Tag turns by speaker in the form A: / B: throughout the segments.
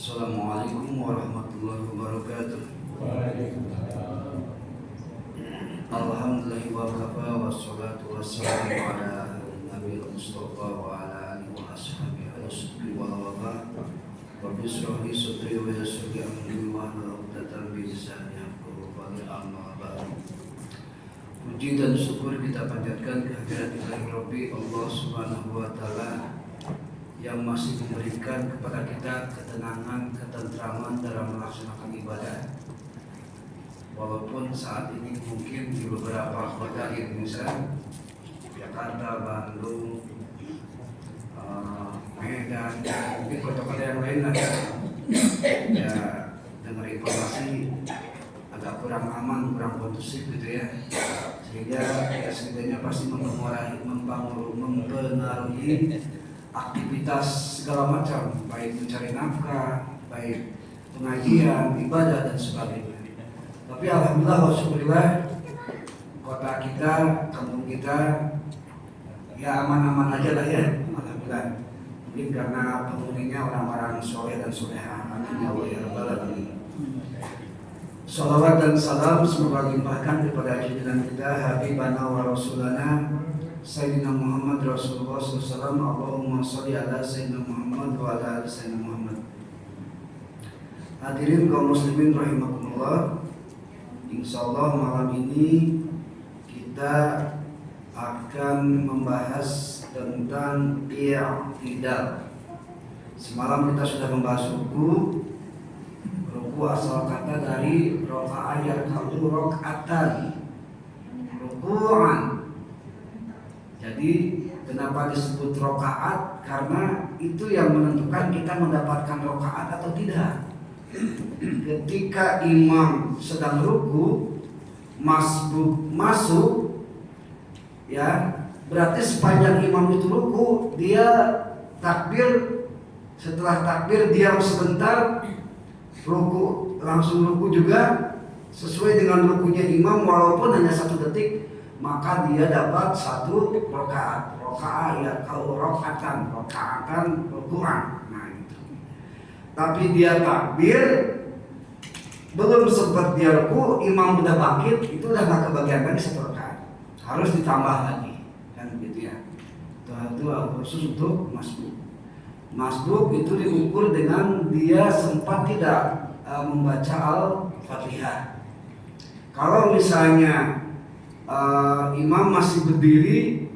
A: Assalamualaikum warahmatullahi wabarakatuh. Alhamdulillah wa kafa wassalatu wassalamu ala Nabi Mustafa wa ala alihi wa ashabihi wa wafa. Rabbi shrah li sadri wa yassir li amri wahlul 'uqdatam min lisani yafqahu qawli. Amma ba'du. Puji dan syukur kita panjatkan kehadirat Ilahi Rabbi Allah Subhanahu wa taala yang masih memberikan kepada kita ketenangan, ketentraman dalam melaksanakan ibadah. Walaupun saat ini mungkin di beberapa kota di Indonesia, Jakarta, Bandung, Medan, mungkin kota-kota yang lain ada ya dengar informasi agak kurang aman, kurang kondusif gitu ya, sehingga ya setidaknya pasti mempengaruhi aktivitas segala macam, baik mencari nafkah, baik pengajian, ibadah dan sebagainya. Tapi alhamdulillah wa syukurillah, kota kita, kampung kita ya aman-aman aja lah ya, alhamdulillah. Mungkin karena penghuninya orang-orang soleh dan soleha. Amin ya Allah ya rabbal alamin. Salawat dan salam semoga limpahkan kepada junjungan kita habibana wa rasulana Sayyidina Muhammad Rasulullah SAW. Allahumma sholli ala Sayyidina Muhammad wa ala ali Sayyidina Muhammad. Hadirin kaum muslimin rahimakumullah, insyaallah malam ini kita akan membahas tentang i'tidal. Semalam kita sudah membahas ruku asal kata dari raka'a yarka'u raka'atan, ruku'an. Jadi kenapa disebut rokaat? Karena itu yang menentukan kita mendapatkan rokaat atau tidak. Ketika imam sedang ruku, masbuk masuk, ya berarti sepanjang imam itu ruku, dia takbir. Setelah takbir diam sebentar, ruku langsung ruku juga sesuai dengan rukunya imam, walaupun hanya 1 detik. Maka dia dapat 1 rakaat. Rakaat ya kalau rakaatan ruku'an. Nah itu. Tapi dia takbir belum sempat dia ruku, imam udah bangkit, itu udah nggak kebagian lagi 1 rakaat. Harus ditambah lagi, kan gitu ya. Itu khusus untuk masbuk. Masbuk itu diukur dengan dia sempat tidak membaca Al-Fatihah. Kalau misalnya imam masih berdiri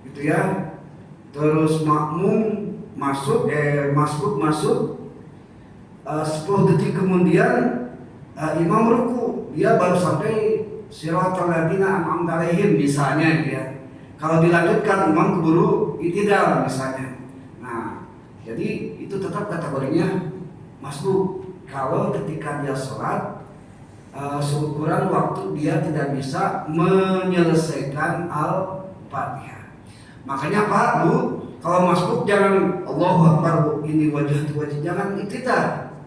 A: gitu ya, terus makmum masuk, masbuk masuk, 10 detik kemudian imam ruku, dia baru sampai siratal ladzina an'amta 'alaihim misalnya gitu ya. Kalau dilanjutkan imam keburu i'tidal misalnya. Nah, jadi itu tetap kategorinya masbuk. Kalau ketika dia sholat seukuran waktu dia tidak bisa menyelesaikan Al-Fatihah. Makanya Pak Bu, kalau masbuk jangan Allahu Akbar ini wajah tu wajah, jangan i'tidal,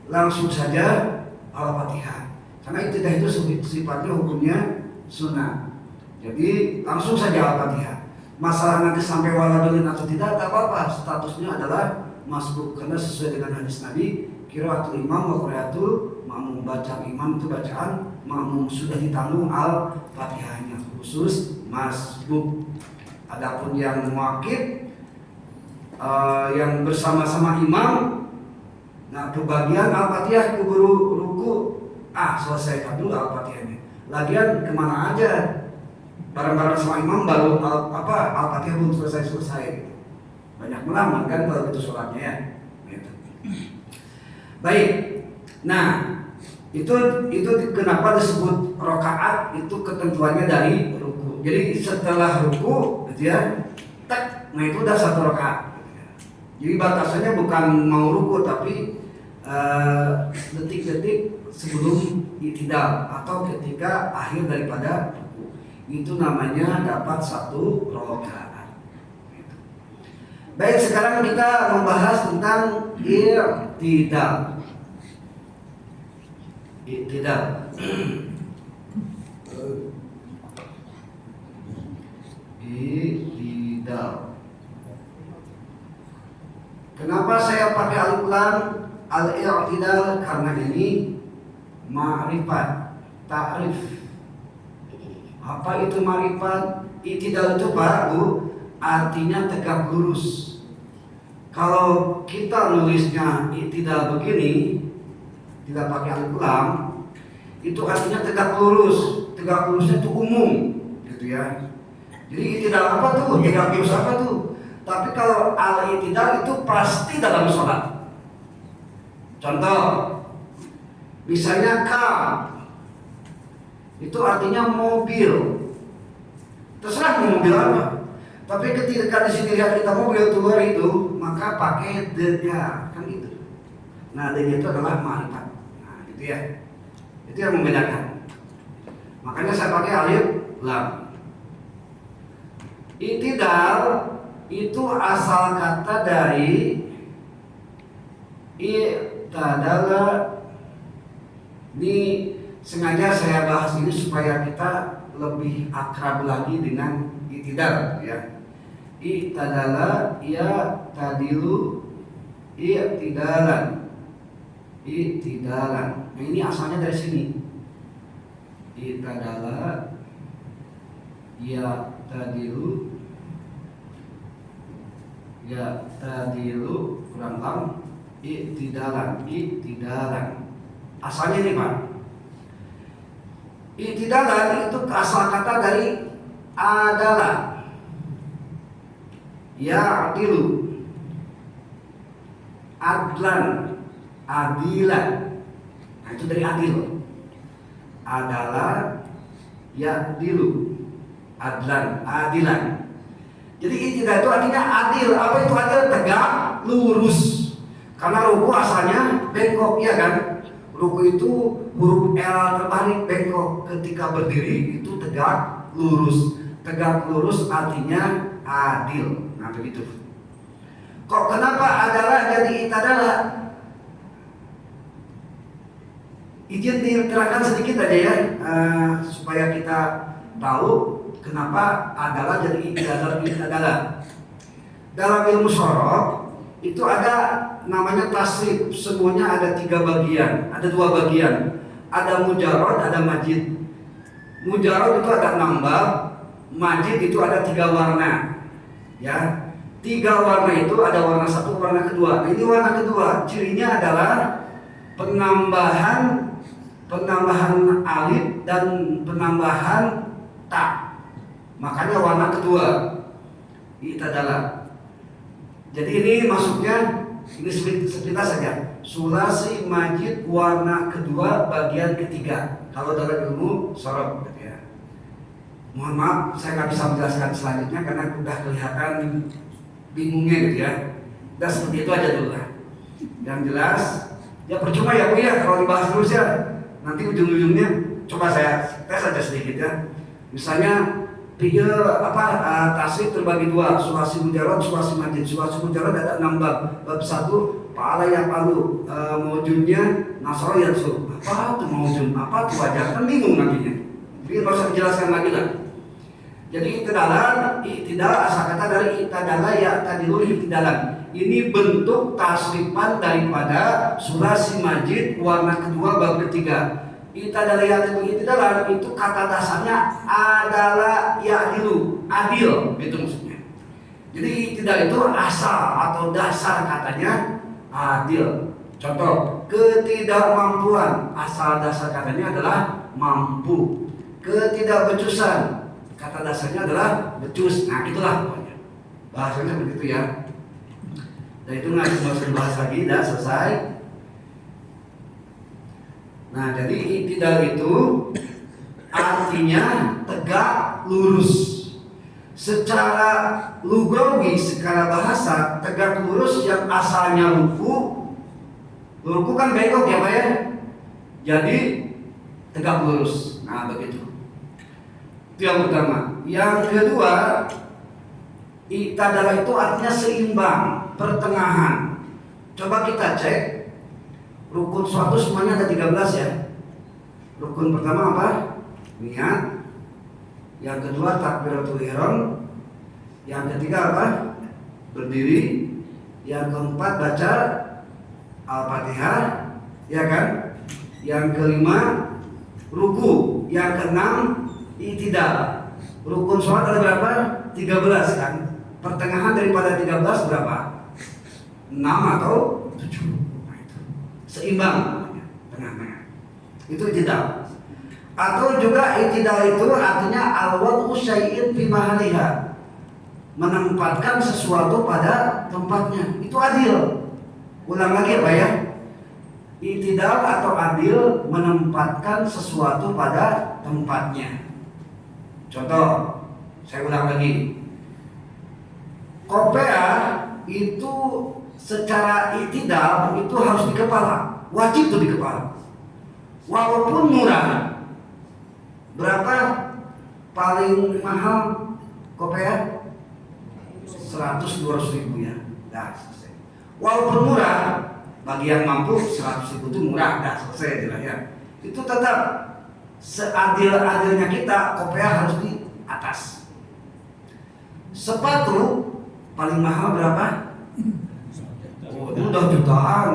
A: langsung saja Al-Fatihah. Karena i'tidal itu sifatnya hukumnya sunnah. Jadi langsung saja Al-Fatihah. Masalah nanti sampai waladolin atau tidak apa-apa, statusnya adalah masbuk karena sesuai dengan hadis Nabi, qiraatul imam wa qiraatul makmum. Bacaan imam itu bacaan makmum, sudah ditanggung Al-Fatihahnya, khusus masbuk. Adapun yang muakkid yang bersama-sama imam, nah kebagian Al-Fatihah keburu ruku, selesaikan dulu Al-Fatihahnya. Lagian kemana aja bareng-bareng sama imam baru Al-Fatihah belum selesai. Banyak melamun kan kalau itu sholatnya ya. Gitu. Baik. Nah, itu kenapa disebut rakaat, itu ketentuannya dari ruku. Jadi setelah ruku dia tak, nah itu udah 1 rakaat. Jadi batasannya bukan mau ruku tapi detik-detik sebelum i'tidal atau ketika akhir daripada ruku. Itu namanya dapat 1 rakaat. Baik, sekarang kita membahas tentang i'tidal. I'tidal. I'tidal. Kenapa saya pakai alif lam al-i'tidal? Karena ini ma'rifat, ta'rif. Apa itu ma'rifat? I'tidal itu Pak Bu, artinya tegak lurus. Kalau kita nulisnya i'tidal begini, tidak pakai alif lam, itu artinya tegak lurus. Tegak lurusnya itu umum, gitu ya. Jadi i'tidal apa tuh? Tegak lurus apa tuh? Tapi kalau al-i'tidal itu pasti dalam sholat. Contoh, misalnya itu artinya mobil. Terserah mau mobil apa. Tapi ketika di sini lihat kita mobil keluar itu, maka pakai dega, kan gitu. Nah, dega itu adalah ma'rifat. Nah, gitu ya. Itu yang membedakan. Makanya saya pakai alif lam. I'tidal itu asal kata dari i'tadala. Ini sengaja saya bahas ini supaya kita lebih akrab lagi dengan i'tidal ya. I'tadala ya tadilu i'tidalan. I'tidalan. Nah, ini asalnya dari sini. I'tadala ya tadilu kurang lam i'tidalan. Asalnya ini Pak. I'tidalan itu asal kata dari adalah. Ya'dilu, adlan, adilan. Nah, itu dari adil. Adalah ya'dilu, adlan, adilan. Jadi i'tidal itu artinya adil. Apa itu adil? Tegak lurus. Karena ruku asalnya bengkok, ya kan? Ruku itu huruf L terbalik, bengkok. Ketika berdiri itu tegak lurus. Tegak lurus artinya adil. Nah, begitu. Kok kenapa adalah jadi i'tadalah? Izin diterangkan sedikit aja ya, supaya kita tahu kenapa adalah jadi i'tadalah. Dalam ilmu syarah itu ada namanya tasrif. Semuanya ada 3 bagian, ada 2 bagian. Ada mujarrad, ada majid. Mujarrad itu ada 6 bab, majid itu ada 3 warna. Ya, 3 warna itu ada warna 1, warna kedua. Nah, ini warna kedua, cirinya adalah penambahan alif dan penambahan ta. Makanya warna kedua i'tadalah. Jadi ini masuknya ini sepintas saja. Sulasi majid warna kedua bagian ketiga. Kalau dalam ilmu syarah gitu ya. Mohon maaf saya nggak bisa menjelaskan selanjutnya karena sudah kelihatan bingungnya gitu ya. Dan seperti itu aja dulu lah. Yang jelas ya percuma ya Bu ya kalau dibahas terus ya. Nanti ujung-ujungnya coba saya tes aja sedikit ya. Misalnya tasrif terbagi 2, sulasi mujarrad, sulasi majid. Sulasi mujarrad ada 6 bab. Bab 1 fa'ala yaf'alu, maujunnya nasara yansur. Apa itu maujun? Apa itu wajah? Kan bingung nantinya. Jadi enggak usah dijelaskan lagi lah. Jadi i'tidal asal kata dari i'tadala ya tadilu i'tidalan. Ini bentuk tasrifan daripada sulasi majid warna kedua bab ketiga. I'tadala ya i'tidalan itu kata dasarnya adalah ya'dilu, adil, itu maksudnya. Jadi i'tidal itu asal atau dasar katanya adil. Contoh, ketidakmampuan, asal dasar katanya adalah mampu. Ketidakbecusan, kata dasarnya adalah becus. Nah, itulah pokoknya. Bahasanya begitu ya. Dan itu nggak usah dibahas lagi, dah selesai. Nah, jadi i'tidal itu artinya tegak lurus. Secara lugawi, secara bahasa, tegak lurus yang asalnya ruku kan bengkok ya Pak ya. Jadi tegak lurus. Nah begitu. Itu yang pertama. Yang kedua, i'tadala itu artinya seimbang, pertengahan. Coba kita cek rukun suatu semuanya ada 13 ya. Rukun pertama apa? Niat. Yang kedua takbiratul ihram. Yang ketiga apa? Berdiri. Yang keempat baca Al-Fatihah, ya kan? Yang kelima ruku. Yang keenam i'tidal. Rukun sholat ada berapa? 13 kan? Pertengahan daripada 13 berapa? 6 atau 7. Nah, itu. Seimbang namanya, tengah-tengah. Itu i'tidal. Atau juga i'tidal itu artinya al-wad'u syai'in fi mahaliha. Menempatkan sesuatu pada tempatnya. Itu adil. Ulang lagi ya Pak ya. I'tidal atau adil menempatkan sesuatu pada tempatnya. Contoh, saya ulang lagi. Kopea itu secara i'tidal itu harus di kepala, wajib tuh di kepala. Walaupun murah. Berapa paling mahal kopea? 100-200 ribu ya. Dah selesai. Walaupun murah, bagi yang mampu 100 ribu itu murah, dah selesai jelas ya. Itu tetap seadil-adilnya kita, kopea harus di atas. Sepatu paling mahal berapa? Oh, itu udah jutaan.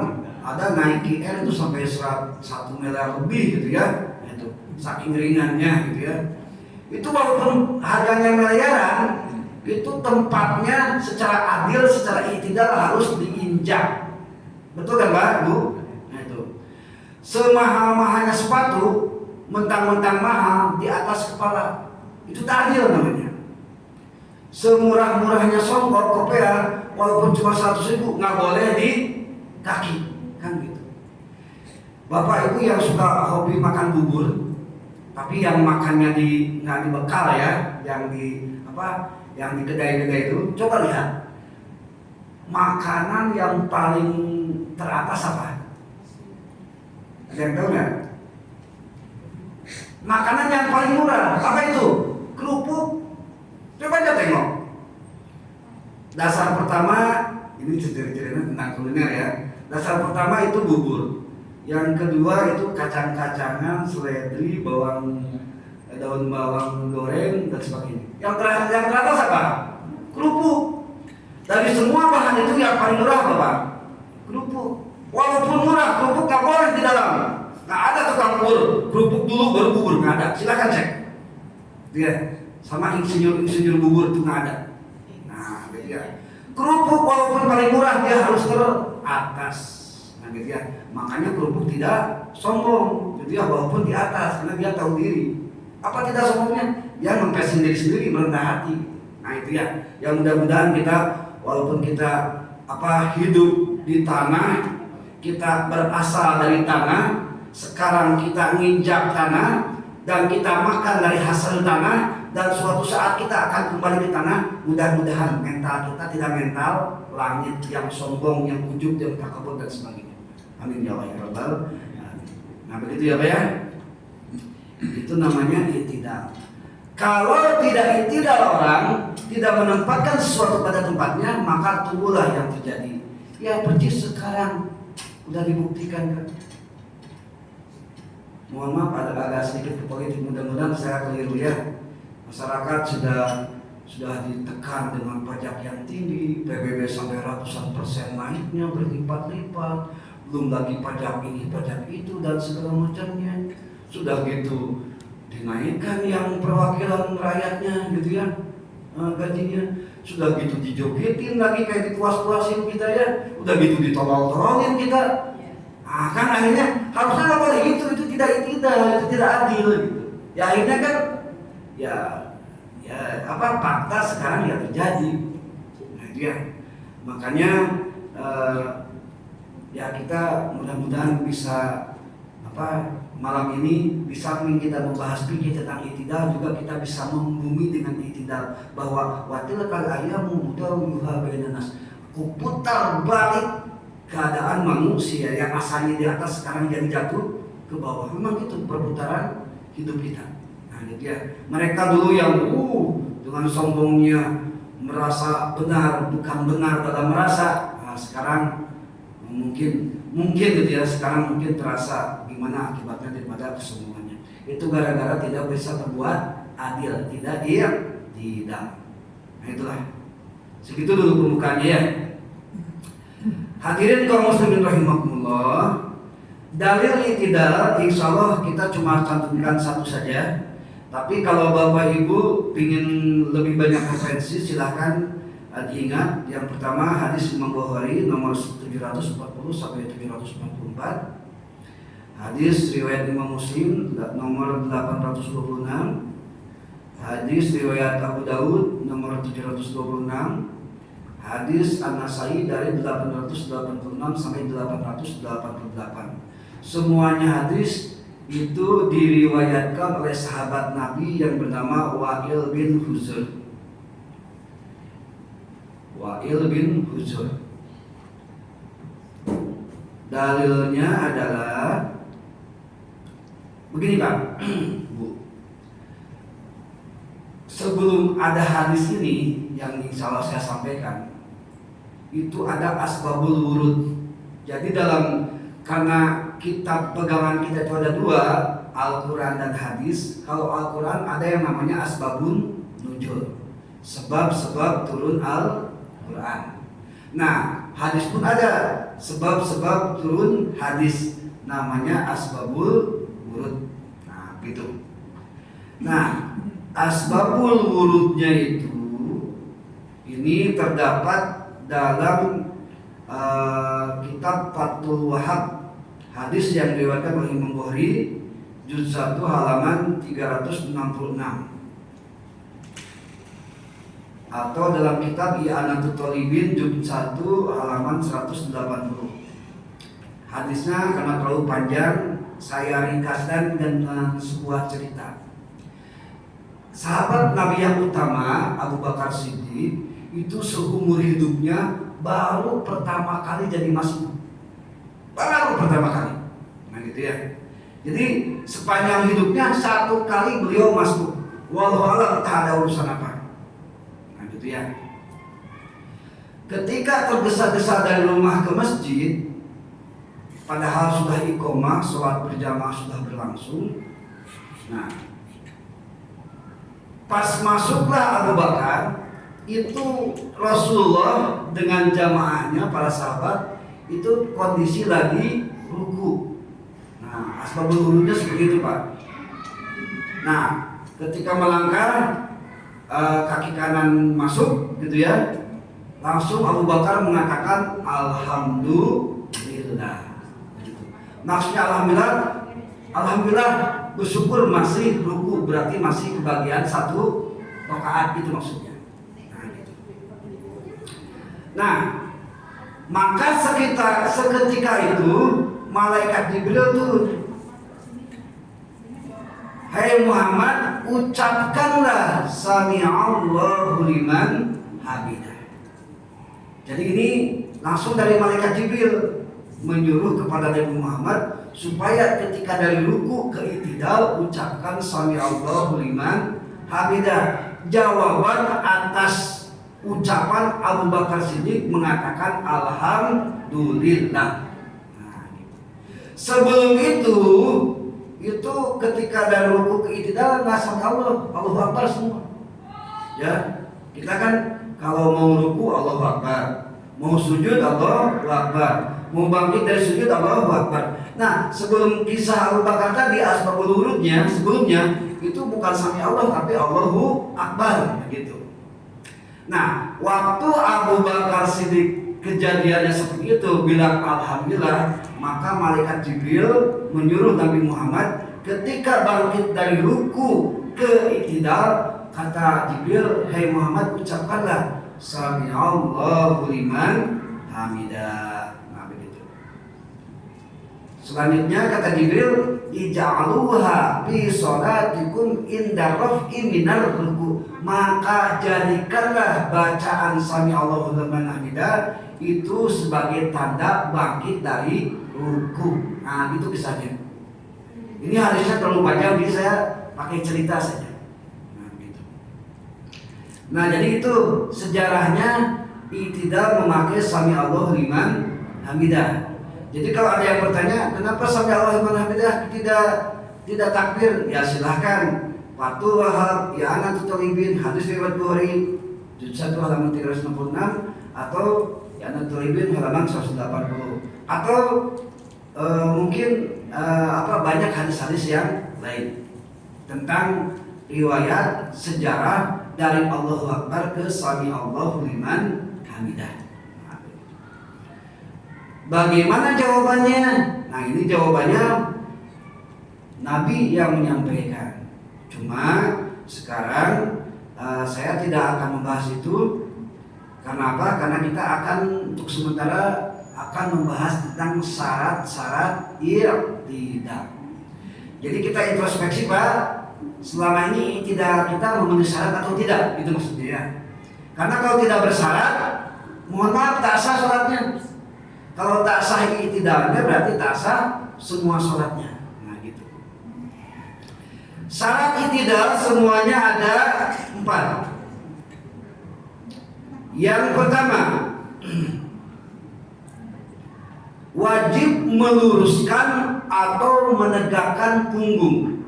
A: Ada Nike Air itu sampai 1 miliar lebih gitu ya. Itu saking ringannya gitu ya. Itu walaupun harganya miliaran, itu tempatnya secara adil, secara i'tidal harus diinjak. Betul kan Pak, Bu? Nah itu. Semahal-mahalnya sepatu, mentang-mentang mahal di atas kepala, itu tak adil namanya. Semurah-murahnya songkok kopea, walaupun cuma 100 ribu, nggak boleh di kaki, kan gitu. Bapak Ibu yang suka hobi makan bubur, tapi yang makannya nggak di bekal ya, yang di apa, yang di kedai-kedai itu, coba lihat makanan yang paling teratas apa? Ada yang tahu nggak? Makanan yang paling murah apa itu? Kerupuk. Coba aja tengok. Dasar pertama, ini cerita-cerita tentang kuliner ya. Dasar pertama itu bubur. Yang kedua itu kacang-kacangan, seledri, daun bawang goreng dan sebagainya. Yang teratas apa? Kerupuk. Dari semua bahan itu yang paling murah apa Pak? Kerupuk. Walaupun murah, kerupuk nggak boleh di dalam. Nggak ada tukang bubur. Kerupuk dulu baru bubur, nggak ada. Silakan cek. Dia sama insinyur bubur itu nggak ada. Nah, gitu ya. Kerupuk walaupun paling murah dia harus teratas. Nah, gitu ya. Makanya kerupuk tidak sombong, gitu ya, walaupun di atas karena dia tahu diri. Apa tidak sombongnya? Dia mempes sendiri merendah hati. Nah itu ya. Yang mudah-mudahan kita walaupun kita hidup di tanah, kita berasal dari tanah, sekarang kita nginjak tanah dan kita makan dari hasil tanah, dan suatu saat kita akan kembali ke tanah. Mudah-mudahan mental kita tidak mental langit yang sombong, yang ujub, yang takabur dan sebagainya. Amin ya rabbal. Nah begitu ya Pak ya. Itu namanya i'tidal. Kalau tidak i'tidal, orang tidak menempatkan sesuatu pada tempatnya, maka tunggulah yang terjadi. Ya persis sekarang udah dibuktikan kan. Mohon maaf ada agak sedikit ke politik, mudah-mudahan saya keliru ya. Masyarakat sudah ditekan dengan pajak yang tinggi, PBB sampai ratusan persen naiknya, berlipat-lipat, belum lagi pajak ini, pajak itu dan segala macamnya. Sudah gitu dinaikkan yang perwakilan rakyatnya gitu ya, gajinya. Sudah gitu dijogetin lagi kayak dipuas-puasin kita ya. Udah gitu ditolol-tololin kita. Nah kan akhirnya harusnya nggak boleh itu tidak adil gitu. Ya akhirnya kan ya fakta sekarang ya terjadi. Nah itu ya. Makanya ya kita mudah-mudahan bisa malam ini di samping kita membahas fikih tentang i'tidal, juga kita bisa membumi dengan i'tidal bahwa watilkal ayyamu nudawiluha bainan nas. Kuputar balik keadaan manusia yang asalnya di atas sekarang jadi jatuh ke bawah. Memang itu perputaran hidup kita. Nah, gitu ya. Mereka dulu yang dengan sombongnya merasa benar bukan benar dalam merasa. Nah, sekarang mungkin gitu ya, sekarang mungkin terasa gimana akibatnya daripada kesombongannya. Itu gara-gara tidak bisa berbuat adil, tidak tidak. Nah, itulah. Segitu dulu pembukaannya ya. Hadirin kaum muslimin rahimakumullah. Dalil i'tidal insyaallah kita cuma cantumkan satu saja. Tapi kalau Bapak Ibu ingin lebih banyak referensi silahkan diingat. Yang pertama hadis Imam Bukhari nomor 740 sampai 744. Hadis riwayat Imam Muslim nomor 826. Hadis riwayat Abu Daud nomor 726. Hadis An-Nasai dari 886 sampai 888. Semuanya hadis itu diriwayatkan oleh sahabat Nabi yang bernama Wa'il bin Hujr. Wa'il bin Hujr. Dalilnya adalah begini Pak, Bu. Sebelum ada hadis ini yang insya Allah saya sampaikan, itu ada asbabul wurud. Jadi karena kitab pegangan kita itu ada dua, Al-Quran dan hadis. Kalau Al-Quran ada yang namanya asbabun nuzul, sebab-sebab turun Al-Quran. Nah, hadis pun ada sebab-sebab turun hadis, namanya asbabul wurud. Nah, gitu. Nah, asbabul wurudnya itu ini terdapat dalam kitab Fathul Wahhab, hadis yang diriwayatkan oleh Imam Bukhari juz 1 halaman 366, atau dalam kitab I'anatul Thalibin juz 1 halaman 180. Hadisnya karena terlalu panjang saya ringkaskan dengan sebuah cerita. Sahabat Nabi yang utama Abu Bakar Siddiq itu seumur hidupnya baru pertama kali jadi masmum. Baru pertama kali. Nah gitu ya. Jadi sepanjang hidupnya satu kali beliau masmum. Wallahu a'lam tak ada urusan apa. Nah gitu ya. Ketika tergesa-gesa dari rumah ke masjid, padahal sudah iqomah, sholat berjamaah sudah berlangsung. Nah, pas masuklah Abu Bakar, itu Rasulullah dengan jamaahnya para sahabat itu kondisi lagi ruku. Nah, asbabul wurudnya seperti itu Pak. Nah, ketika melangkah kaki kanan masuk gitu ya, langsung Abu Bakar mengatakan alhamdulillah. Maksudnya alhamdulillah bersyukur masih ruku, berarti masih kebagian satu rakaat, itu maksudnya. Nah, maka seketika itu malaikat Jibril turun. Hai Muhammad, ucapkanlah sami'allahu liman hamidah. Jadi ini langsung dari malaikat Jibril menyuruh kepada Nabi Muhammad supaya ketika dari ruku ke i'tidal ucapkan sami'allahu liman hamidah. Jawaban atas ucapan Abu Bakar Siddiq mengatakan alhamdulillah. Nah, gitu. Sebelum itu ketika dari ruku ke i'tidal nggak sami Allah, Allahu Akbar semua. Ya, kita kan kalau mau ruku Allahu Akbar, mau sujud Allahu Akbar, mau bangkit dari sujud Allahu Akbar. Nah, sebelum kisah Abu Bakar tadi asbabul wurudnya sebelumnya itu bukan sami Allah tapi Allahu Akbar gitu. Nah, waktu Abu Bakar Siddiq kejadiannya seperti itu bilang alhamdulillah, maka malaikat Jibril menyuruh Nabi Muhammad ketika bangkit dari ruku ke i'tidal, kata Jibril, hai Muhammad, ucapkanlah sami'allahu liman hamidah. Nah begitu. Selanjutnya kata Jibril, ij'aluha fi sholatikum inda raf'i minal ruku. Maka jadikanlah bacaan sami Allahu liman hamidah itu sebagai tanda bangkit dari ruku. Nah, itu kisahnya. Ini hadisnya terlalu panjang, jadi saya pakai cerita saja. Nah, gitu. Nah, jadi itu sejarahnya tidak memakai sami Allahu liman hamidah. Jadi kalau ada yang bertanya, kenapa sami Allahu liman hamidah tidak takbir? Ya silahkan. Fathul Wahab, ya ana tutolibin, hadis riwayat Bukhari, juz 1 halaman 366 atau ya ana tutolibin halaman 180. Atau mungkin banyak hadis-hadis yang lain tentang riwayat sejarah dari Allahu Akbar ke sami Allahu liman hamidah. Bagaimana jawabannya? Nah, ini jawabannya Nabi yang menyampaikan. Cuma sekarang saya tidak akan membahas itu. Karena apa? Karena kita akan untuk sementara akan membahas tentang syarat-syarat i'tidal. Jadi kita introspeksi, Pak. Selama ini tidak kita memenuhi syarat atau tidak? Itu maksudnya. Karena kalau tidak bersyarat, mohon maaf, tak sah sholatnya. Kalau tak sah i'tidalnya berarti tak sah semua sholatnya. Nah, gitu. Syarat i'tidal semuanya ada 4. Yang pertama, wajib meluruskan atau menegakkan punggung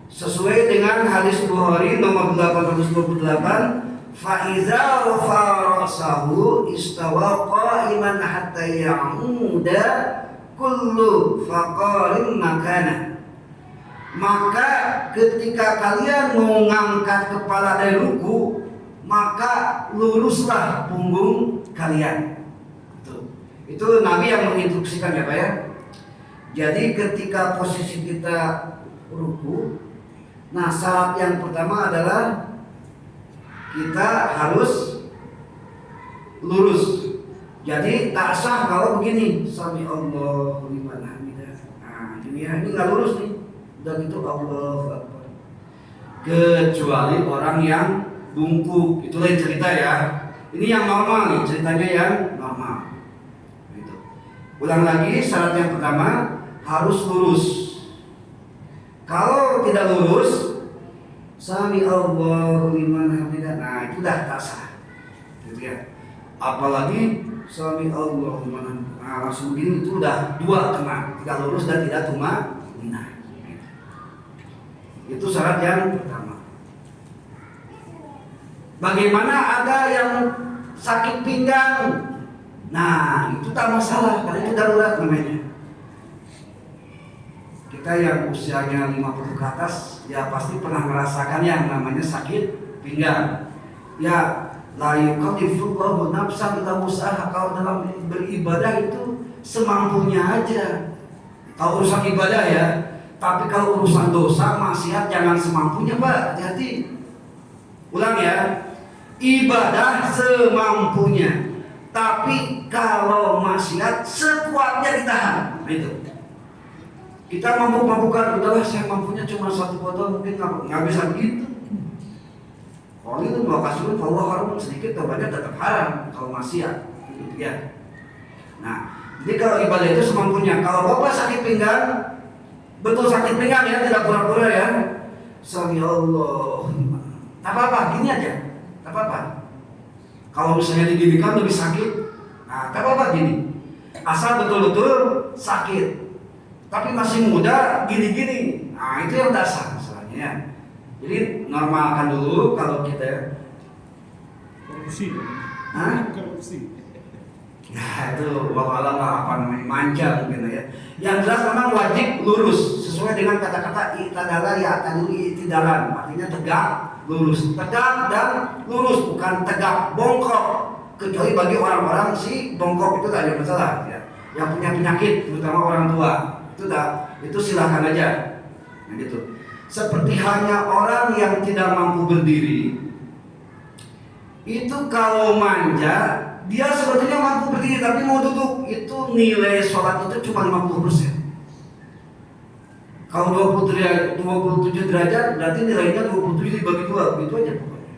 A: sesuai dengan hadis Bukhari nomor 828. Faiza farasahu istawa qa'iman hatta ya'uda kullu faqarin makana. Maka ketika kalian mengangkat kepala dari ruku, maka luruslah punggung kalian. Itu Nabi yang menginstruksikan, ya Pak ya. Jadi ketika posisi kita ruku, nah syarat yang pertama adalah kita harus lurus. Jadi tak sah kalau begini, sami Allahu liman hamidah. Nah, ini nggak lurus nih. Dan itu Allahu Akbar. Kecuali orang yang bungkuk, itu lain cerita ya. Ini yang normal nih, ceritanya yang normal. Gitu. Ulang lagi, syarat yang pertama harus lurus. Kalau tidak lurus, sami Allahu liman hamidah, nah itu dah tak sah, gitu ya. Apalagi sami Allahu liman hamidah, nah langsung begini, itu udah 2 kena, tidak lurus dan tidak tumaninah. Itu syarat yang pertama. Bagaimana ada yang sakit pinggang? Nah itu tak masalah, karena itu darurat namanya. Kita yang usianya 50 ke atas, ya pasti pernah merasakan yang namanya sakit pinggang. Ya, la yukallifullahu nafsan illa wus'aha. Kalau dalam beribadah itu semampunya aja. Kalau urusan ibadah ya, tapi kalau urusan dosa, maksiat jangan semampunya, Pak. Hati-hati. Ulang ya. Ibadah semampunya. Tapi kalau maksiat sekuatnya ditahan. Nah, itu. Kita mampu-mampukan, udahlah saya mampunya cuma 1 botol, mungkin nggak bisa begitu. Kalau itu mau kasih Allah haram sedikit atau banyak tetap haram kalau maksiat, gitu ya. Nah, jadi kalau ibadah itu semampunya. Kalau Bapak sakit pinggang, betul sakit pinggang ya, tidak pura-pura ya. Sami Allah. Tak apa-apa, gini aja, tak apa-apa. Kalau misalnya diginikan lebih sakit, nah tak apa-apa gini. Asal betul-betul sakit. Tapi masih muda, gini-gini. Nah itu yang dasar masalahnya ya. Jadi normalkan dulu kalau kita
B: korupsi. Korupsi.
A: Nah itu wallahualam apa namanya, manja mungkin ya. Yang jelas memang wajib lurus sesuai dengan kata-kata i'tadala ya tadilu i'tidalan. Artinya tegak, lurus. Tegak dan lurus, bukan tegak bongkok. Kecuali bagi orang-orang si bongkok itu tak ada masalah ya. Yang punya penyakit, terutama orang tua. Itu silahkan aja. Nah gitu. Seperti halnya orang yang tidak mampu berdiri, itu kalau manja, dia sebetulnya mampu berdiri tapi mau duduk, itu nilai sholat itu cuma 50%. Kalau 27 derajat berarti nilainya 27 dibagi 2, begitu aja pokoknya.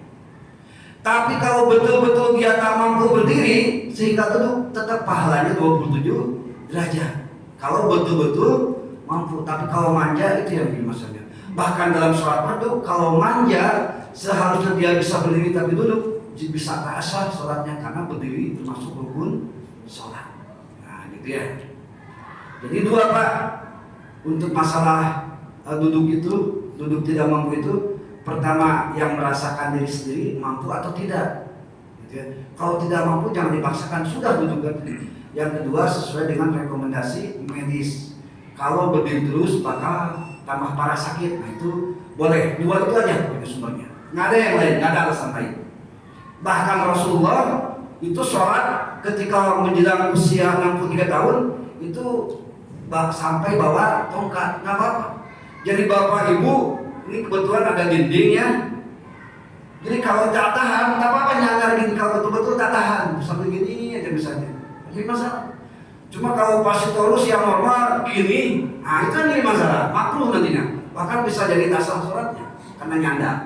A: Tapi kalau betul-betul dia tak mampu berdiri sehingga duduk, tetap pahalanya 27 derajat. Kalau betul-betul mampu, tapi kalau manja itu yang jadi masalah. Bahkan dalam sholat fardu, kalau manja seharusnya dia bisa berdiri tapi duduk, bisa tak sah sholatnya karena berdiri termasuk rukun sholat. Nah gitu ya. Jadi 2 Pak, untuk masalah duduk tidak mampu itu, pertama yang merasakan diri sendiri mampu atau tidak. Gitu ya. Kalau tidak mampu jangan dipaksakan, sudah duduk kan. Yang kedua sesuai dengan rekomendasi medis. Kalau berdiri terus bakal tambah parah sakit, nah itu boleh. 2 itu aja sumbernya, nggak ada yang lain, nggak ada alasan lain. Bahkan Rasulullah itu sholat ketika menjelang usia 63 tahun itu sampai bawa tongkat, nggak apa-apa. Jadi bapak ibu ini kebetulan ada dindingnya, jadi kalau tak tahan nggak apa-apa, nyanggar gini. Kalau betul-betul tak tahan sampai gini aja misalnya, jadi masalah. Cuma kalau pasitorus yang normal gini, nah itu kan jadi masalah, makruh nantinya. Bahkan bisa jadi tasah sholatnya karena nyandar.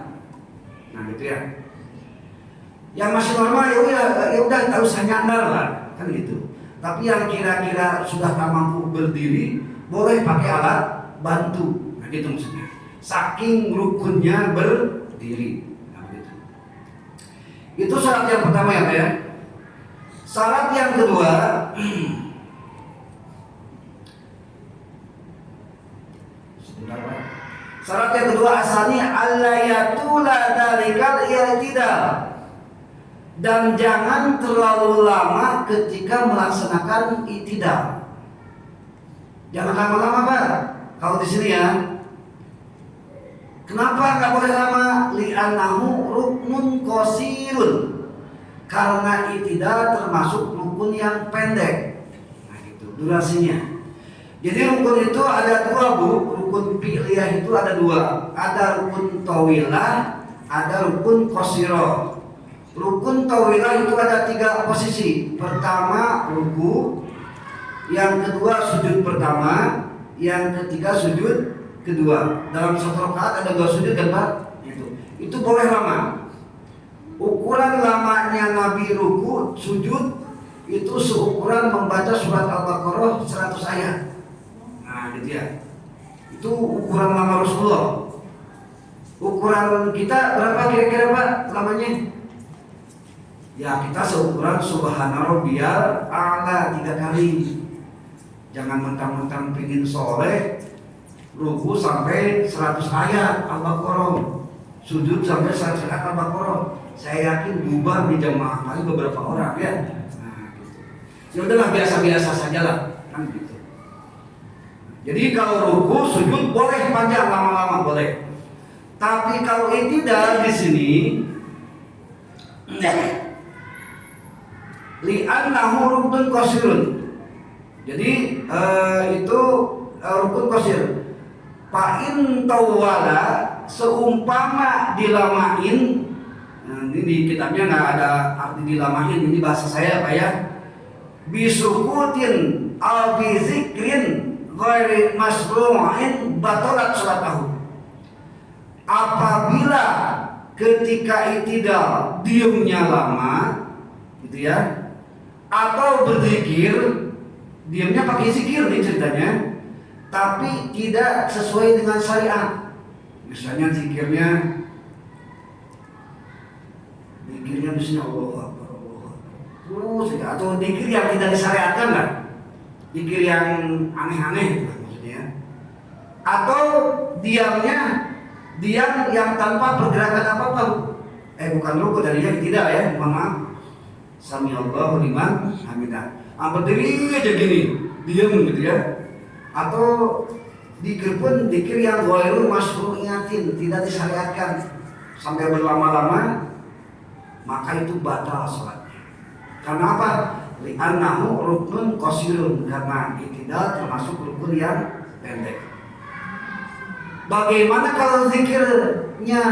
A: Nah gitu ya. Yang masih normal ya udah tak usah nyandar lah, kan gitu. Tapi yang kira-kira sudah tak mampu berdiri, boleh pakai alat bantu. Nah gitu maksudnya. Saking rukunnya berdiri. Nah gitu. Itu syarat yang pertama ya Pak ya. Syarat yang kedua, syarat yang kedua asalnya allayatula dalikal i'tidal, dan jangan terlalu lama ketika melaksanakan i'tidal. Jangan lama-lama Pak. Kalau di sini ya. Kenapa nggak boleh lama? Li'annahu ruknun qasirun. Karena i'tidal termasuk rukun yang pendek. Nah gitu durasinya. Jadi rukun itu ada 2 Bu. Rukun fi'liyah itu ada 2. Ada rukun tawilah, ada rukun qasirah. Rukun tawilah itu ada 3 posisi. Pertama ruku, yang kedua sujud pertama, yang ketiga sujud kedua. Dalam 1 rakaat ada 2 sujud dan 4. Itu boleh lama. Ukuran lamanya Nabi ruku, sujud itu seukuran membaca surat Al-Baqarah 100 ayat. Nah gitu ya. Itu ukuran lama Rasulullah. Ukuran kita berapa kira-kira Pak lamanya? Ya kita seukuran subhana rabbiyal a'la 3 kali. Jangan mentang-mentang pingin soleh ruku sampai 100 ayat Al-Baqarah, sujud sampai 100 ayat Al-Baqarah. Saya yakin bubar di jamaah kali beberapa orang ya. Nah gitu. Ya udahlah biasa-biasa saja lah kan gitu. Jadi kalau ruku sujud boleh panjang lama-lama boleh. Tapi kalau i'tidal di sini li'annahu rukun qasirun. Jadi itu rukun qasir. Fa'in tawala, seumpama dilamain. Nah, ini di kitabnya nggak ada arti dilamain, ini bahasa saya Pak ya. Bisukutin al bizikrin ghairi masru'in batalat salatahu. Apabila ketika i'tidal diamnya lama gitu ya, atau berzikir, diamnya pakai zikir nih ceritanya, tapi tidak sesuai dengan syariat. Misalnya zikirnya misalnya Allah Akbar, terus ya, atau zikir yang tidak disyariatkan lah, zikir yang aneh-aneh maksudnya. Atau diam yang tanpa pergerakan apa-apa. Bukan ruku tadinya tidak ya, mohon maaf. Sami Allahu liman hamidah. Berdiri aja gini, diam gitu ya. Atau dikir pun dikir yang ghairul masyru'in, tidak disyariatkan sampai berlama-lama, maka itu batal salatnya. Karena apa? Li'annahu ruknun qasirun, karena i'tidal termasuk rukun yang pendek. Bagaimana kalau zikirnya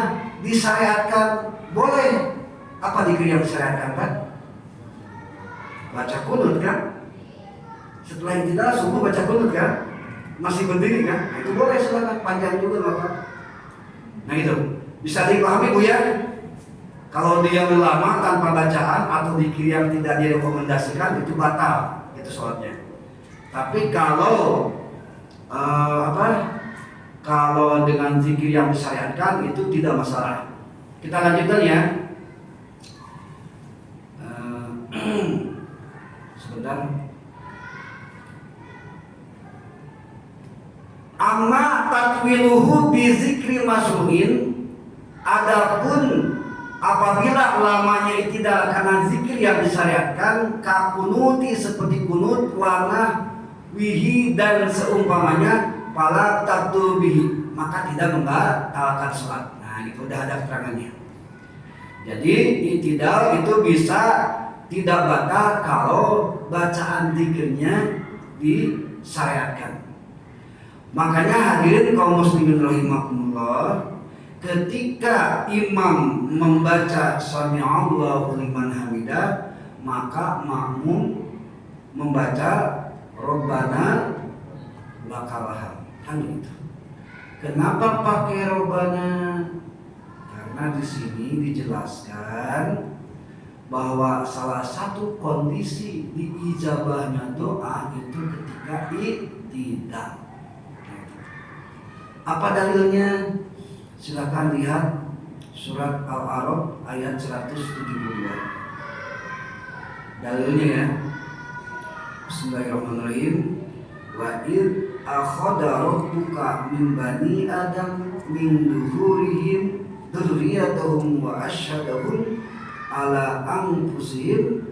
A: disyariatkan? Boleh. Apa zikir yang disyariatkan Pak? Baca kunut kan? Setelah i'tidal subuh baca kunut kan? masih berdiri kan? Nah, itu boleh silakan, panjang juga nggak apa. Nah itu bisa dipahami Bu ya. Kalau dia lama tanpa bacaan atau zikir yang tidak direkomendasikan itu batal itu sholatnya. Tapi kalau kalau dengan zikir yang disyariatkan itu tidak masalah. Kita lanjutkan ya. Sebentar. Amma tatwiluhu bi zikri masruhin, adapun apabila lamanya tidak karena zikir yang disyariatkan, kakunuti seperti kunut, wana, wihi dan seumpamanya, pala tabtul bihi, maka tidak membatalkan sholat. Nah itu udah ada keterangannya. Jadi i'tidal itu bisa tidak batal kalau bacaan zikirnya disyariatkan. Makanya hadirin kaum muslimin rahimakumullah, ketika imam membaca sami'allahu liman hamidah, maka makmum membaca Rabbana lakal hamd. Kan gitu. Kenapa pakai Rabbana? Karena di sini dijelaskan bahwa salah satu kondisi diijabahnya doa itu ketika i'tidal. Apa dalilnya? Silakan lihat surat Al-A'raf ayat 172. Dalilnya ya. Bismillahirrahmanirrahim. Wa id akhadha rabbuka min bani adam min duhurihim dzurriyyatahum wa asyhadahum ala anfusihim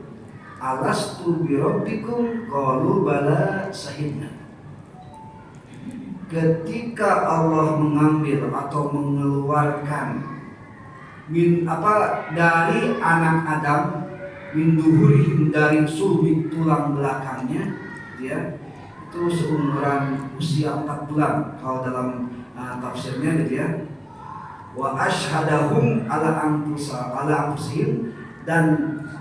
A: alastu bi rabbikum qalu bala shahidna. Ketika Allah mengambil atau mengeluarkan dari anak Adam, min duhurihim, dari sulbi tulang belakangnya, ya, itu seumuran usia 4 bulan kalau dalam tafsirnya gitu ya. Wa asyhadahum ala anfusihim, dan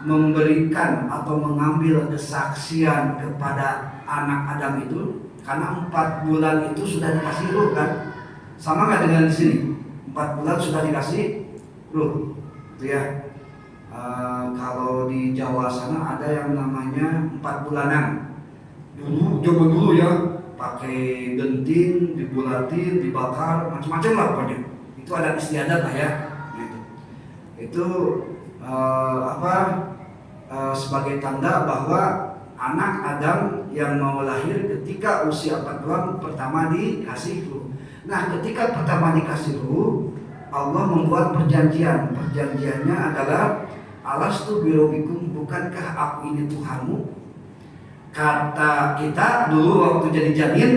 A: memberikan atau mengambil kesaksian kepada anak Adam itu. Karena 4 bulan itu sudah dikasih ruh kan, sama nggak dengan di sini? 4 bulan sudah dikasih ruh, gitu ya. Kalau di Jawa sana ada yang namanya 4 bulanan. Zaman dulu ya, pakai genting, dibulatin, dibakar, macam-macam lah pokoknya. Itu ada istiadat lah ya. Gitu. Itu sebagai tanda bahwa anak Adam yang mau lahir ketika usia 4 bulan pertama dikasih ruh. Nah, ketika pertama dikasih ruh, Allah membuat perjanjian. Perjanjiannya adalah alastu birabbikum, bukankah aku ini Tuhanmu? Kata kita dulu waktu jadi janin,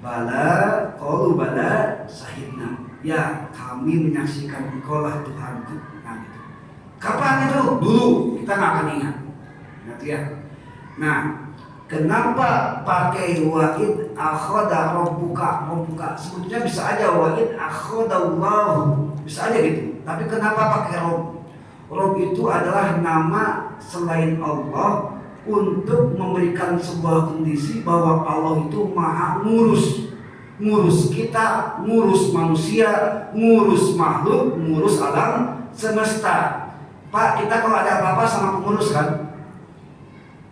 A: bala, qalu bala sahidna. Ya, kami menyaksikan engkau lah Tuhanku. Nah, gitu. Kapan itu? Dulu, kita nggak akan ingat. Gitu ya. Nah, kenapa pakai wa'id akhadha rabbuka? Sebetulnya bisa aja wa'id akhadallahu, bisa aja gitu. Tapi kenapa pakai rob? Rob itu adalah nama selain Allah untuk memberikan sebuah kondisi bahwa Allah itu maha ngurus kita, ngurus manusia, ngurus makhluk, ngurus alam semesta. Pak, kita kalau ada apa-apa sama pengurus kan?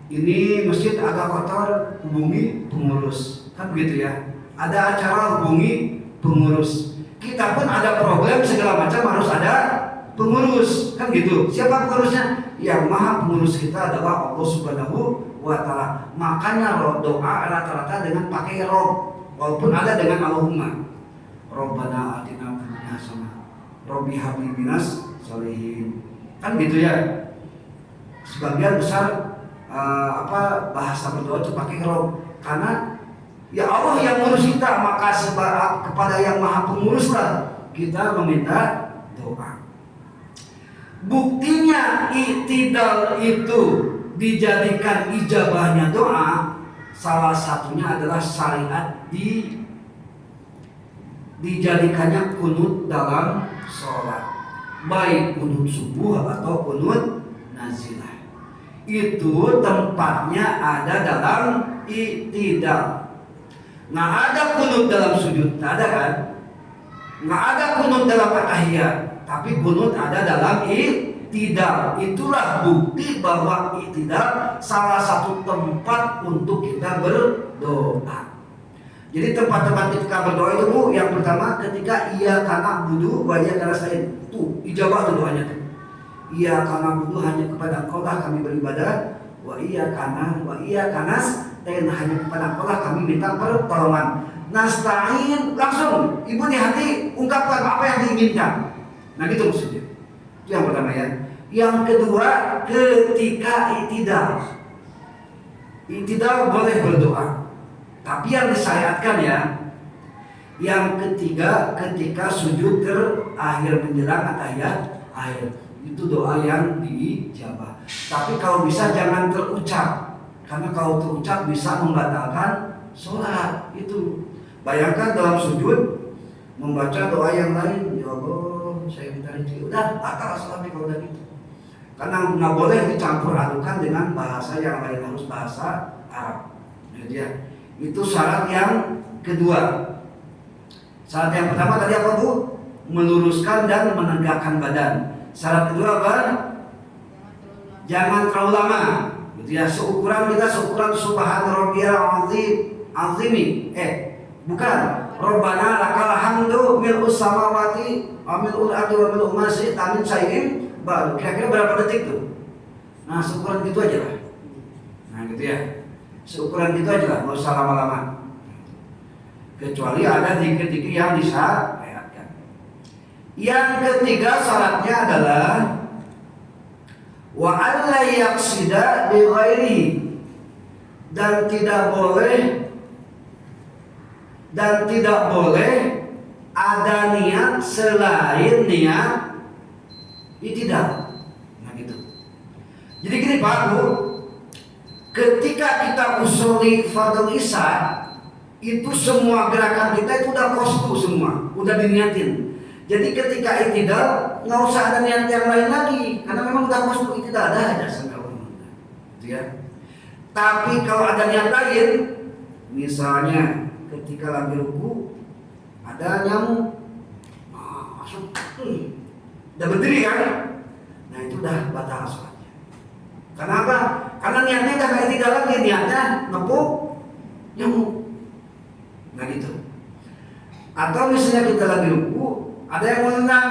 A: Ini masjid agak kotor, hubungi pengurus, kan begitu ya. Ada acara, hubungi pengurus. Kita pun ada problem segala macam harus ada pengurus, kan gitu. Siapa pengurusnya? Yang maha pengurus kita adalah Allah Subhanahu wa Ta'ala. Makanya doa rata-rata dengan pakai rob, walaupun ada dengan Allahumma. Rabbana atina fid dunya hasanah, Rabbi habli minas sholihin, kan gitu ya. Sebagian besar bahasa berdoa itu pakai rob, karena ya Allah yang ngurus kita, maka kepada yang maha pengurus lah kita meminta doa. Buktinya i'tidal itu dijadikan ijabahnya doa, salah satunya adalah syariat dijadikannya kunut dalam sholat, baik kunut subuh atau kunut nazilah. Itu tempatnya ada dalam i'tidal. Nggak ada kunut dalam sujud, nggak ada kan? Nggak ada kunut dalam tahiyat, tapi kunut ada dalam i'tidal. Itulah bukti bahwa i'tidal salah satu tempat untuk kita berdoa. Jadi tempat-tempat ketika berdoa itu Bu, yang pertama ketika iya karena budu, wa iya karena sa'in. Tuh, ijabah tuh doanya tuh. Iya karena budu hanya kepada Engkau lah kami beribadah, wa iya karena sa'in hanya kepada Engkau lah kami minta pertolongan. Nasta'in langsung ibu di hati ungkapkan apa yang diinginkan. Nah gitu maksudnya. Itu yang pertama ya. Yang kedua ketika i'tidal. I'tidal boleh berdoa. Tapi yang disyariatkan ya, yang ketiga ketika sujud terakhir menjelang tahiyat akhir, itu doa yang diijabah. Tapi kalau bisa jangan terucap, karena kalau terucap bisa membatalkan sholat. Itu bayangkan dalam sujud membaca doa yang lain, ya Allah saya minta rezeki, udah batal sholatnya kalau udah gitu. Karena nggak boleh dicampur adukan dengan bahasa yang lain, harus bahasa Arab. Jadi ya. Itu syarat yang kedua. Syarat yang pertama tadi apa Bu? Meluruskan dan menegakkan badan. Syarat kedua apa? Jangan terlalu lama. Gitu ya, seukuran kita seukuran subhan rabbiyal azimi. Bukan. Rabbana lakal hamdu mil'us samawati wa mil'ul ardi wa mil'u ma syi'ta min syai'in ba'du. Kira-kira berapa detik tuh? Nah, seukuran gitu aja lah. Nah, gitu ya. Seukuran itu aja lah, nggak usah lama-lama. Kecuali ada zikir-zikir yang disyariatkan. Yang ketiga syaratnya adalah wa alla yaqsida bi ghairihi, dan tidak boleh ada niat selain niat i'tidal. Nah gitu. Jadi gini Pak Bu, ketika kita usuli fardhu isya, itu semua gerakan kita itu udah qasdu semua, udah diniatin. Jadi ketika i'tidal nggak usah ada niat yang lain lagi, karena memang udah qasdu i'tidal ada sangka gitu ya. Tapi kalau ada niat lain, misalnya ketika lagi ruku ada nyamuk, masuk, udah berdiri kan? Nah itu udah batal sholatnya. Kenapa? Karena niatnya udah kayak tidak lagi, niatnya ngepuk nyamuk. Nah gitu. Atau misalnya kita lagi ruku, ada yang menendang,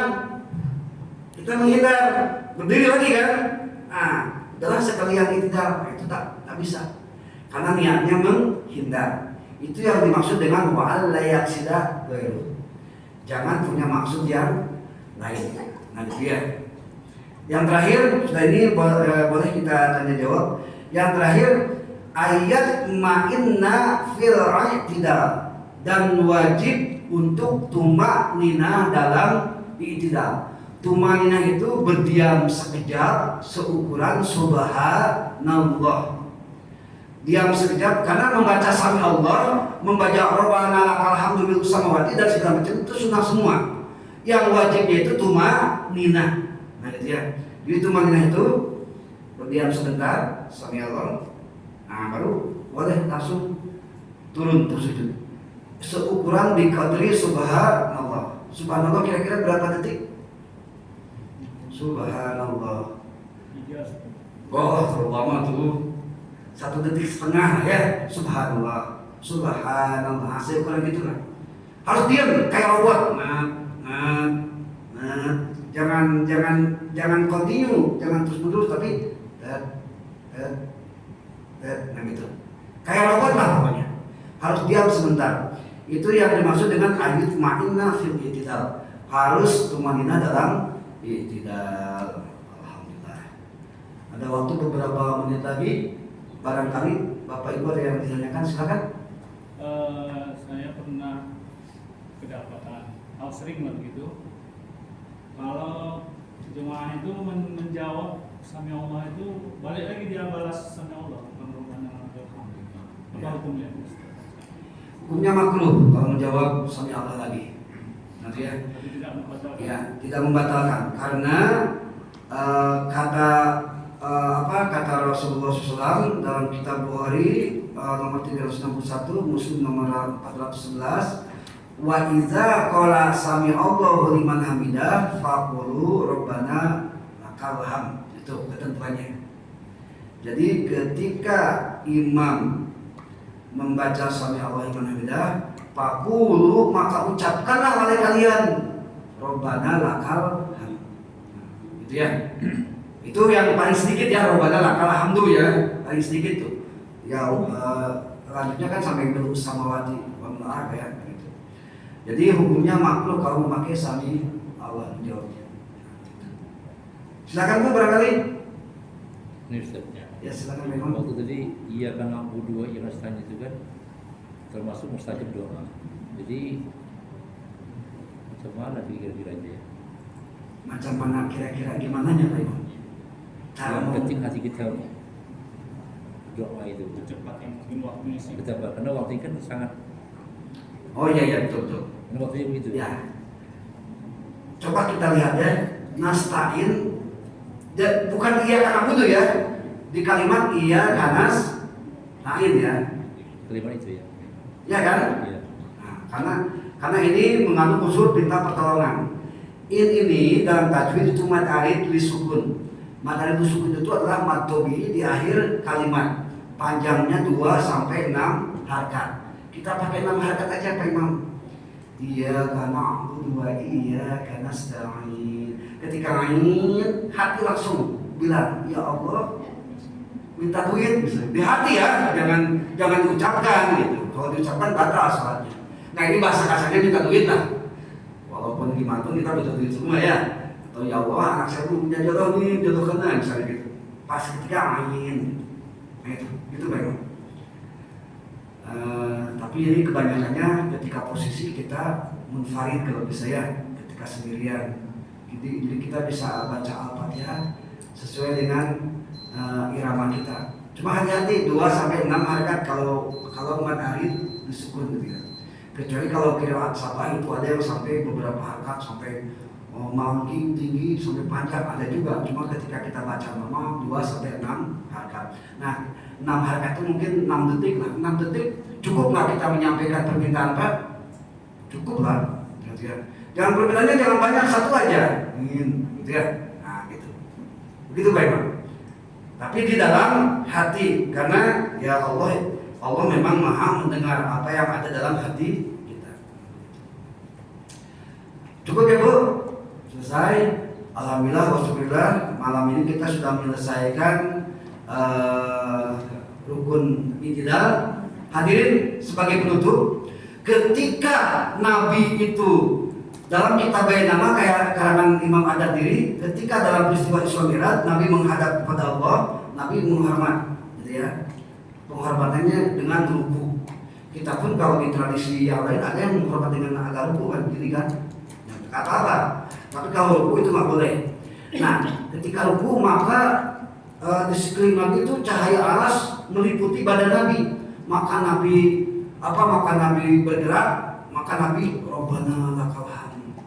A: kita menghindar, berdiri lagi kan? Nah, udahlah sekalian i'tidal. Nah, itu tak bisa. Karena niatnya menghindar. Itu yang dimaksud dengan wa alla yaqsida ghairu. Jangan punya maksud yang lain. Nah itu ya. Yang terakhir, sudah ini boleh kita tanya jawab. Yang terakhir, ayat ma'inna fil i'tidal, dan wajib untuk tumakninah dalam i'tidal. Tumakninah itu berdiam sekejap seukuran subhanallah. Diam sekejap, karena membaca sami Allah, membaca Rabbana lakal hamdu mil'us samawati dan segala macam itu sunnah semua. Yang wajibnya itu tumakninah. Nah itu ya. Jadi tumakninah itu berdiam sebentar, sami Allah. Nah baru boleh langsung turun tersujud. Seukuran biqadri subhanallah. Subhanallah kira-kira berapa detik? Subhanallah. Oh terutama tuh 1 detik setengah ya. Subhanallah, subhanallah. Seukuran gitulah. Harus diam kayak robot. Jangan continue, jangan terus-menerus, tapi nah gitu. Kayak robot lah pokoknya. Harus diam sebentar. Itu yang dimaksud dengan ayat ma'inna fil i'tidal. Harus tumanina dalam i'tidal. Alhamdulillah. Ada waktu beberapa menit lagi. Barangkali Bapak Ibu ada yang ditanyakan, silakan.
B: Saya pernah kedapatan hal sering begitu. Kalau jemaah itu menjawab sami Allah itu balik lagi dia balas sami Allah, bukan Rabbana lakal hamdu. Apa hukumnya?
A: Hukumnya makruh kalau menjawab sami Allah lagi. Nanti ya.
B: Tapi tidak membatalkan.
A: Ya, tidak membatalkan karena kata kata Rasulullah SAW dalam kitab Bukhari nomor 361, Muslim nomor 411, wa idza qala sami Allahu liman hamidah faqulu rabbana lakal hamd. Itu ketentuannya. Jadi ketika imam membaca sami Allahu liman hamidah, faqulu, maka ucapkanlah oleh kalian rabbana lakal hamd. Gitu ya. Itu yang paling sedikit ya, rabbana lakal hamdu ya, paling sedikit tuh. Ya lanjutnya kan sampai belum samawati wa min al-ardh ya gitu. Jadi hukumnya makruh kalau memakai sami Allah jawabnya. Silakan Bu barangkali.
C: Ini Ustaznya.
A: Ya silakan memang.
C: Waktu tadi iya kan lampu dua irasanya itu kan termasuk mustajab doa. Jadi macam mana kira-kira aja ya?
A: Macam mana kira-kira gimana nya Pak Imam?
C: Yang penting hati kita doa itu
B: cepat yang mungkin waktunya sih.
C: betapa karena waktu kan sangat.
A: Oh iya betul.
C: Karena waktunya begitu.
A: Ya. Coba kita lihat ya, nasta'in bukan iya karena butuh ya. Di kalimat iya kanas ta'in ya.
C: Kalimat itu ya.
A: Ya kan?
C: Iya.
A: Nah, karena ini mengandung unsur perintah pertolongan. Ini dalam tajwid itu mad arid li sukun. Mad arid li sukun itu adalah mad tobi di akhir kalimat. Panjangnya 2 sampai 6 harakat. Kita pakai 6 harakat aja Pak Imam. Iyyaka na'budu wa iyyaka nasta'in. Ketika ain, hati langsung bilang, ya Allah, minta duit misalnya. Di hati ya, jangan diucapkan gitu. Kalau diucapkan batal salatnya. Nah ini bahasa kasarnya minta duit lah. Walaupun gimana pun kita butuh duit semua ya. Atau ya Allah, anak saya belum punya jodoh nih, jodohkan lah misalnya gitu. Pas ketika ain, nah itu baik. Tapi ini kebanyakannya ketika posisi kita munfarid kalau bisa ya, ketika sendirian. Jadi kita bisa baca Al-Fatihah sesuai dengan irama kita. Cuma hati-hati 2 sampai 6 harakat kalau mad arid disukun gitu ya. Kecuali kalau qiraat sabah itu ada yang sampai beberapa harakat sampai malam tinggi sampai panjang ada juga. Cuma ketika kita baca normal 2 sampai 6 harakat. Nah, 6 harakat itu mungkin 6 detik lah. 6 detik cukup lah kita menyampaikan permintaan Pak? Cukup lah. Gitu ya. Jangan permintaannya jangan banyak, satu aja. Gitu ya. Nah, gitu. Begitu Pak Imam. Tapi di dalam hati, karena ya Allah memang maha mendengar apa yang ada dalam hati kita. Cukup ya Bu? Selesai. Alhamdulillah wassyukurillah, malam ini kita sudah menyelesaikan rukun i'tidal. Hadirin sebagai penutup, ketika Nabi itu dalam kitab Bayanama kayak karangan Imam Ad-Diri, ketika dalam peristiwa Isra Mi'raj Nabi menghadap kepada Allah, Nabi menghormat, gitu ya. Penghormatannya dengan ruku. Kita pun kalau di tradisi yang lain ada yang menghormat dengan agak ruku kan, gini kan, kata apa? Tapi kalau ruku itu nggak boleh. Nah, ketika ruku maka di sekeliling Nabi itu cahaya aras meliputi badan Nabi. Maka Nabi bergerak, maka Nabi Rabbana lakal hamd.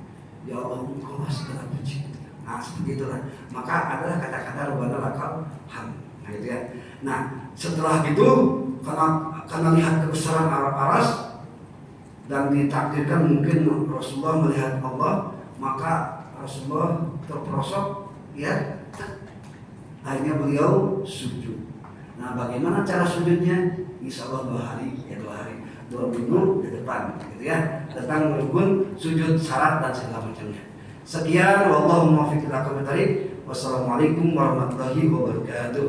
A: Ya Allah, engkau segala puji. Nah, seperti itulah. Maka adalah kata-kata Rabbana lakal hamd. Nah, gitu ya. Nah, setelah itu karena lihat kebesaran aras dan ditakdirkan mungkin Rasulullah melihat Allah, maka Rasulullah terperosok ya. Akhirnya beliau sujud. Nah, bagaimana cara sujudnya? Insya Allah 2 hari, 2 minggu ke depan, gitu ya. Tentang rukun, sujud, syarat dan segala macamnya. Sekian, wallahu muwaffiq ila aqwamit thoriq. Wassalamualaikum warahmatullahi wabarakatuh.